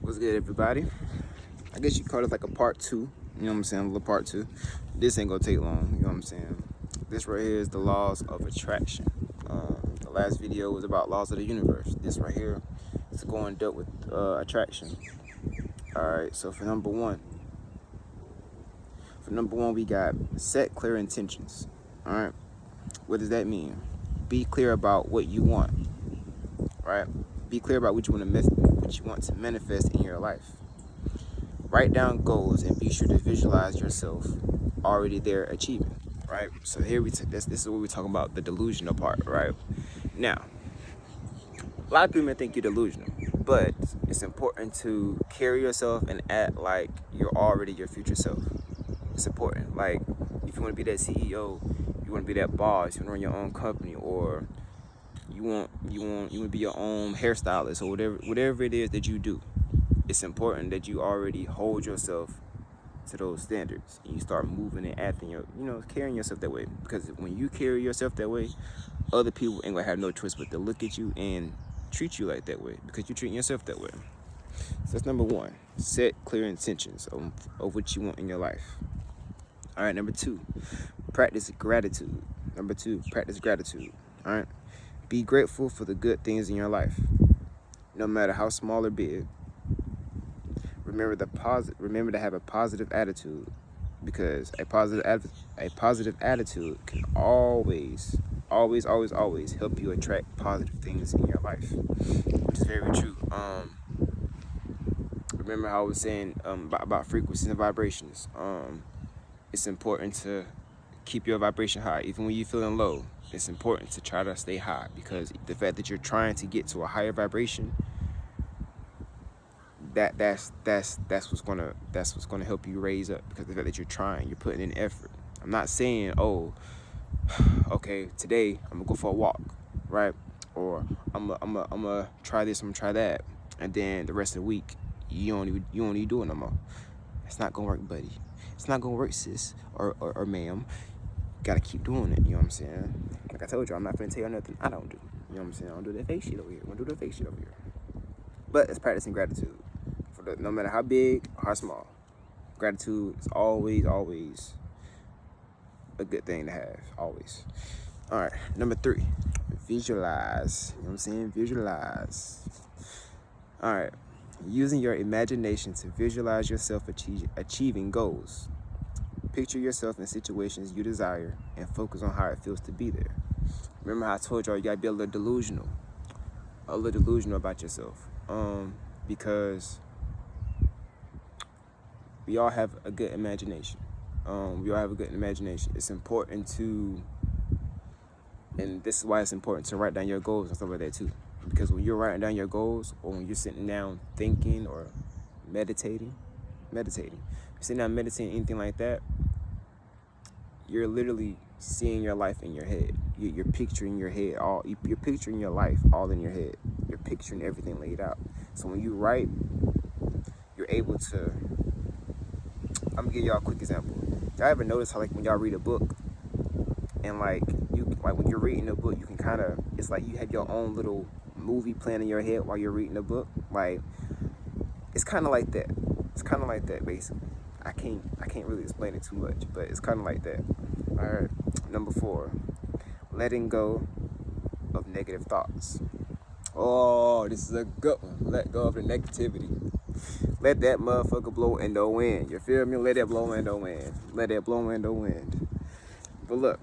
What's good, everybody? I guess you call it like a part two. You know what I'm saying? A little part two. This ain't gonna take long. You know what I'm saying? This right here is the laws of attraction. The last video was about laws of the universe. This right here is going dealt with attraction. All right. So for number one, we got set clear intentions. All right. What does that mean? Be clear about what you want. Right. Be clear about what you want to manifest in your life. Write down goals and be sure to visualize yourself already there achieving, right? So here this is what we're talking about, the delusional part, right? Now, a lot of people may think you're delusional, but it's important to carry yourself and act like you're already your future self. It's important. Like, if you want to be that CEO, you want to be that boss, you want to run your own company, or you want to be your own hairstylist, or whatever it is that you do. It's important that you already hold yourself to those standards and you start moving and acting carrying yourself that way, because when you carry yourself that way, other people ain't gonna have no choice but to look at you and treat you like that way because you're treating yourself that way. So that's number one. Set clear intentions of what you want in your life. All right. Number two, practice gratitude. All right. Be grateful for the good things in your life, no matter how small or big. Remember to have a positive attitude, because a positive attitude can always help you attract positive things in your life, which is very true. Remember how I was saying about frequencies and vibrations. It's important to keep your vibration high, even when you're feeling low. It's important to try to stay high, because the fact that you're trying to get to a higher vibration, that's what's gonna help you raise up, because the fact that you're trying, you're putting in effort. I'm not saying, oh, okay, today I'm gonna go for a walk, right? Or I'm gonna try this, I'm gonna try that, and then the rest of the week you don't even do it no more. It's not gonna work, buddy. It's not gonna work, sis or ma'am. Gotta keep doing it. You know what I'm saying? Like I told you, I'm not gonna tell you nothing I don't do. You know what I'm saying? I don't do that fake shit over here. I'm gonna do the fake shit over here. But it's practicing gratitude. No matter how big or how small, gratitude is always a good thing to have. Always. All right. Number three, visualize. You know what I'm saying? Visualize. All right. Using your imagination to visualize yourself achieving goals. Picture yourself in situations you desire and focus on how it feels to be there. Remember how I told y'all you gotta be a little delusional about yourself. Because we all have a good imagination. It's important to, and this is why it's important to write down your goals and stuff like that too. Because when you're writing down your goals, or when you're sitting down thinking or meditating, anything like that, you're literally seeing your life in your head. You're picturing your head you're picturing your life all in your head. You're picturing everything laid out. So when you write, you're able to. I'm gonna give y'all a quick example. Y'all ever notice how, like, when y'all read a book, and when you're reading a book, you can kind of, it's like you have your own little movie playing in your head while you're reading the book. Like, it's kind of like that. Basically. I can't really explain it too much, but it's kind of like that. All right. Number four, letting go of negative thoughts. Oh, this is a good one. Let go of the negativity. Let that motherfucker blow in the wind. You feel me? Let that blow in the wind. But look,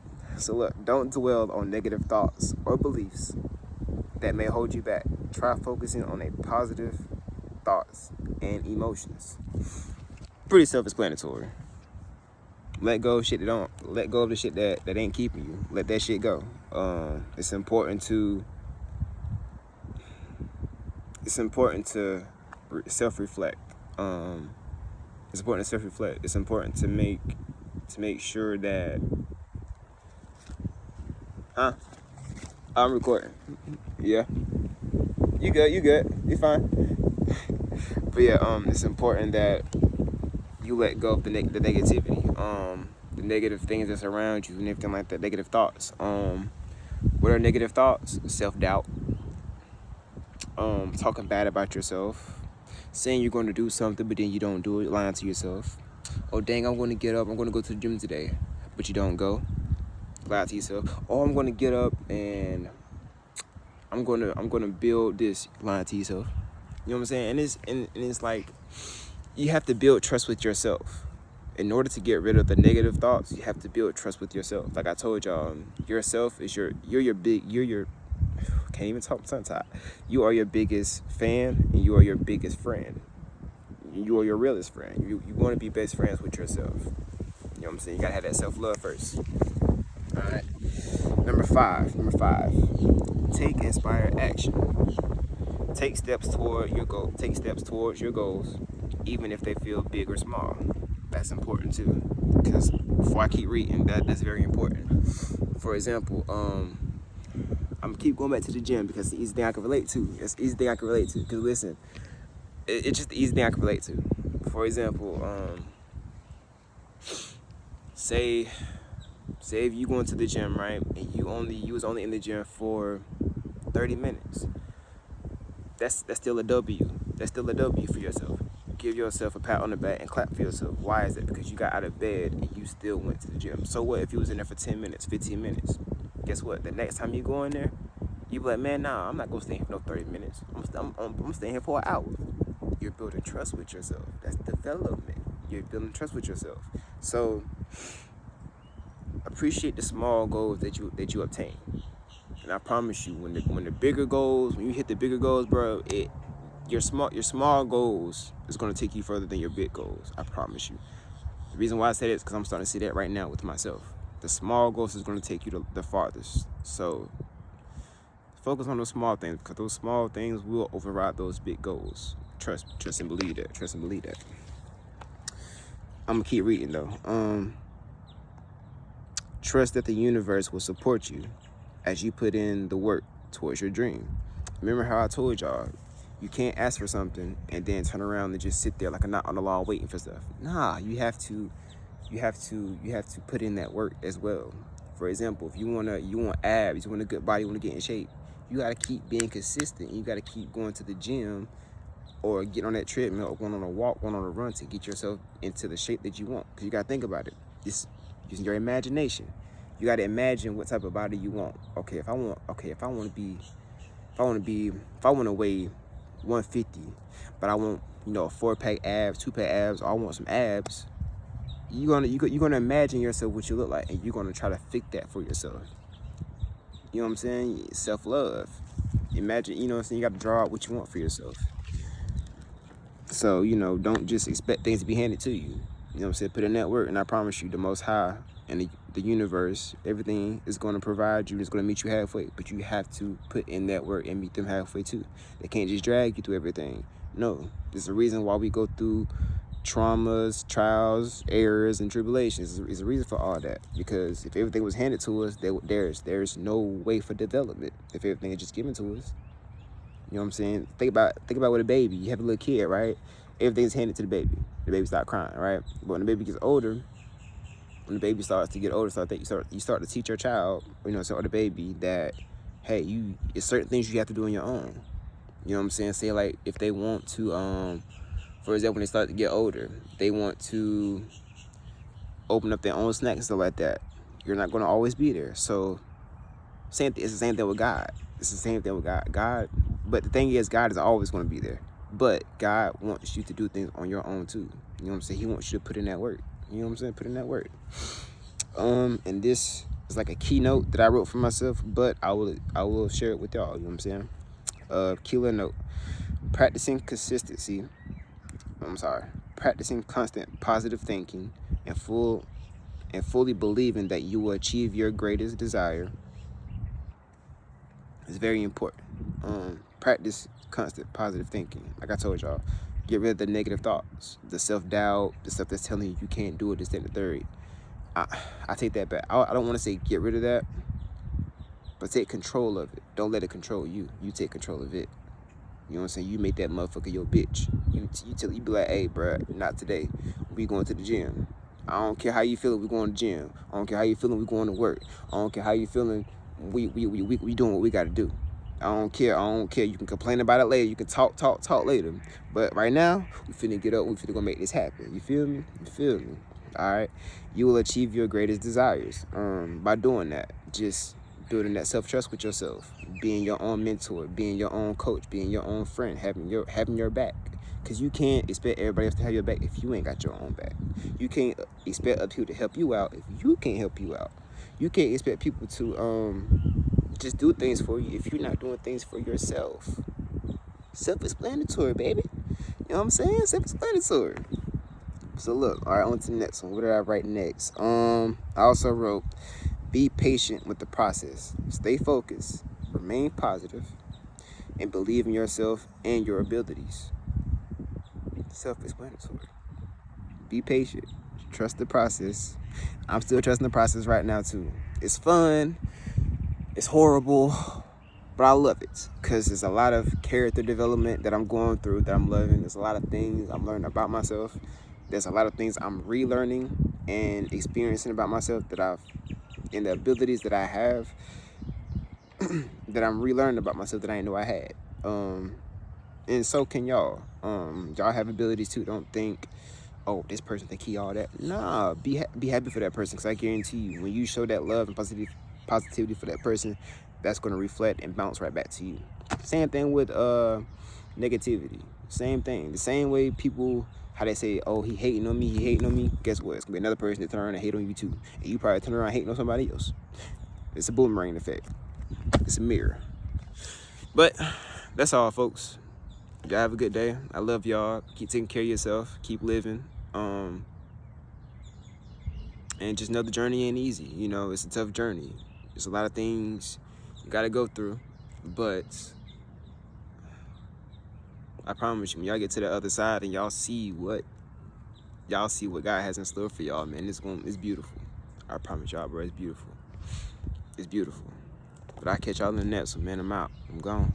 don't dwell on negative thoughts or beliefs that may hold you back. Try focusing on a positive thoughts and emotions. Pretty self-explanatory. Let go of shit let go of the shit that ain't keeping you. Let that shit go. It's important to self-reflect. It's important to make sure that I'm recording. Yeah. You good. You fine. But yeah, it's important that you let go of the negativity, the negative things that's around you and everything like that, negative thoughts. What are negative thoughts? Self-doubt, talking bad about yourself, saying you're going to do something, but then you don't do it, lying to yourself. Oh, dang, I'm going to get up, I'm going to go to the gym today, but you don't go, lying to yourself. Oh, I'm going to get up and I'm going to build this, lying to yourself. You know what I'm saying? And it's like, you have to build trust with yourself. In order to get rid of the negative thoughts, you have to build trust with yourself. Like I told y'all, yourself is you're your can't even talk tongue-tied. You are your biggest fan and you are your biggest friend. You are your realest friend. You want to be best friends with yourself. You know what I'm saying? You gotta have that self-love first. Alright. Number five. Take inspired action. Take steps toward your goal. Take steps towards your goals, even if they feel big or small. That's important too. Because before I keep reading, that's very important. For example, I'm gonna keep going back to the gym because it's the easy thing I can relate to. It's the easy thing I can relate to. Because listen, it's just the easy thing I can relate to. For example, say if you go into the gym, right, and you was only in the gym for 30 minutes. That's still a W. That's still a W for yourself. Give yourself a pat on the back and clap for yourself. Why is that? Because you got out of bed and you still went to the gym. So what if you was in there for 10 minutes, 15 minutes? Guess what? The next time you go in there, you be like, man, nah, I'm not gonna stay here for no 30 minutes. I'm staying here for an hour. You're building trust with yourself. That's development. You're building trust with yourself. So appreciate the small goals that you obtain. And I promise you, when the bigger goals, when you hit the bigger goals, bro, your small goals is gonna take you further than your big goals. I promise you. The reason why I say that is because I'm starting to see that right now with myself. The small goals is gonna take you the farthest. So focus on those small things, because those small things will override those big goals. Trust and believe that. Trust and believe that. I'm gonna keep reading though. Trust that the universe will support you as you put in the work towards your dream. Remember how I told y'all, you can't ask for something and then turn around and just sit there like a knot on the lawn waiting for stuff. Nah, you have to put in that work as well. For example, if you want abs, you want a good body, you want to get in shape, you gotta keep being consistent. You gotta keep going to the gym or get on that treadmill or going on a walk, going on a run to get yourself into the shape that you want. Because you gotta think about it. Just using your imagination. You gotta imagine what type of body you want. If I want to weigh 150, but I want, a 4-pack abs, 2-pack abs, or I want some abs, you're gonna imagine yourself what you look like, and you're gonna try to fit that for yourself. You know what I'm saying? Self-love. Imagine, you gotta draw out what you want for yourself. So, don't just expect things to be handed to you. You know what I'm saying? Put in that work, and I promise you, the Most High and the universe, everything is going to provide you. It's going to meet you halfway. But you have to put in that work and meet them halfway too. They can't just drag you through everything. No, there's a reason why we go through traumas, trials, errors, and tribulations. There's a reason for all that. Because if everything was handed to us, there's no way for development. If everything is just given to us. You know what I'm saying? Think about with a baby. You have a little kid, right? Everything's handed to the baby. The baby starts crying, right? But when the baby gets older, when the baby starts to get older, you start to teach your child, or the baby, that, hey, it's certain things you have to do on your own. You know what I'm saying? Say, like, if they want to, for example, when they start to get older, they want to open up their own snacks and stuff like that. You're not going to always be there. So, it's the same thing with God. It's the same thing with God. But the thing is, God is always going to be there. But God wants you to do things on your own too. You know what I'm saying? He wants you to put in that work. You know what I'm saying? Put in that work. And this is like a keynote that I wrote for myself, but I will share it with y'all. You know what I'm saying? Killer note: practicing constant positive thinking and fully believing that you will achieve your greatest desire is very important. Practice constant positive thinking. Like I told y'all, get rid of the negative thoughts, the self-doubt, the stuff that's telling you can't do it, this, that, and the third. I take that back. I don't want to say get rid of that, but take control of it. Don't let it control you. You take control of it. You know what I'm saying? You make that motherfucker your bitch. You be like, hey, bro, not today. We going to the gym. I don't care how you feeling, we going to the gym. I don't care how you feeling, we going to work. I don't care how you feeling, we doing what we got to do. I don't care. You can complain about it later. You can talk later. But right now, we finna get up. We finna go make this happen. You feel me? All right. You will achieve your greatest desires by doing that. Just building that self-trust with yourself, being your own mentor, being your own coach, being your own friend, having your back. Cause you can't expect everybody else to have your back if you ain't got your own back. You can't expect other people to help you out if you can't help you out. You can't expect people to just do things for you if you're not doing things for yourself. Self-explanatory, baby. You know what I'm saying? Self-explanatory. So look, all right, on to the next one. What did I write next? I also wrote, be patient with the process. Stay focused. Remain positive. And believe in yourself and your abilities. Self-explanatory. Be patient. Trust the process. I'm still trusting the process right now too. It's fun. It's horrible. But I love it because there's a lot of character development that I'm going through that I'm loving. There's a lot of things I'm learning about myself. There's a lot of things I'm relearning and experiencing about myself and the abilities that I have that I'm relearning about myself that I didn't know I had. And so can y'all. Y'all have abilities too. Don't think, oh, this person think he all that. Nah, be happy for that person because I guarantee you, when you show that love and positivity for that person, that's going to reflect and bounce right back to you. Same thing with negativity. Same thing. The same way people, how they say, oh, he hating on me. Guess what? It's going to be another person that turn around and hate on you too. And you probably turn around hating on somebody else. It's a boomerang effect. It's a mirror. But that's all, folks. Y'all have a good day. I love y'all. Keep taking care of yourself. Keep living. And just know the journey ain't easy. You know, it's a tough journey. There's a lot of things you gotta go through. But I promise you, when y'all get to the other side and y'all see what God has in store for y'all, man, it's beautiful. I promise y'all, bro, it's beautiful. It's beautiful. But I'll catch y'all in the next one, man. I'm out. I'm gone.